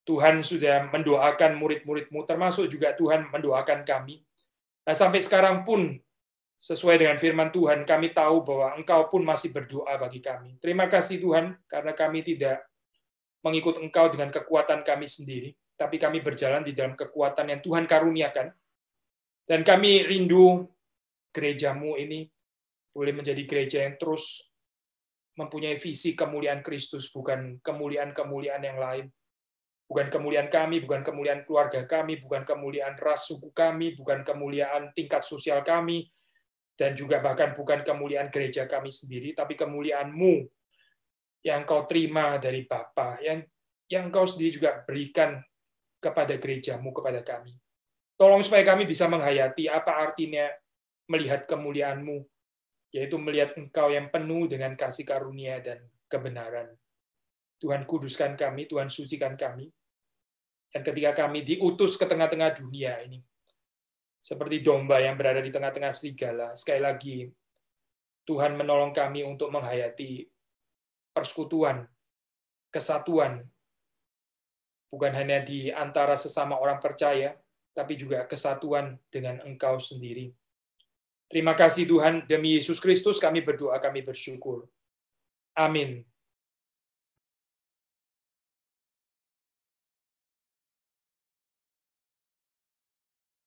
Tuhan sudah mendoakan murid-murid-Mu, termasuk juga Tuhan mendoakan kami. Dan sampai sekarang pun, sesuai dengan firman Tuhan, kami tahu bahwa Engkau pun masih berdoa bagi kami. Terima kasih Tuhan, karena kami tidak mengikut Engkau dengan kekuatan kami sendiri, tapi kami berjalan di dalam kekuatan yang Tuhan karuniakan. Dan kami rindu gereja-Mu ini boleh menjadi gereja yang terus mempunyai visi kemuliaan Kristus, bukan kemuliaan-kemuliaan yang lain. Bukan kemuliaan kami, bukan kemuliaan keluarga kami, bukan kemuliaan ras suku kami, bukan kemuliaan tingkat sosial kami, dan juga bahkan bukan kemuliaan gereja kami sendiri, tapi kemuliaan-Mu yang Engkau terima dari Bapa, yang Engkau sendiri juga berikan kepada gereja-Mu, kepada kami. Tolong supaya kami bisa menghayati apa artinya melihat kemuliaan-Mu, yaitu melihat Engkau yang penuh dengan kasih karunia dan kebenaran. Tuhan kuduskan kami, Tuhan sucikan kami. Dan ketika kami diutus ke tengah-tengah dunia ini, seperti domba yang berada di tengah-tengah serigala, sekali lagi, Tuhan menolong kami untuk menghayati persekutuan, kesatuan, bukan hanya di antara sesama orang percaya, tapi juga kesatuan dengan Engkau sendiri. Terima kasih Tuhan, demi Yesus Kristus kami berdoa, kami bersyukur. Amin.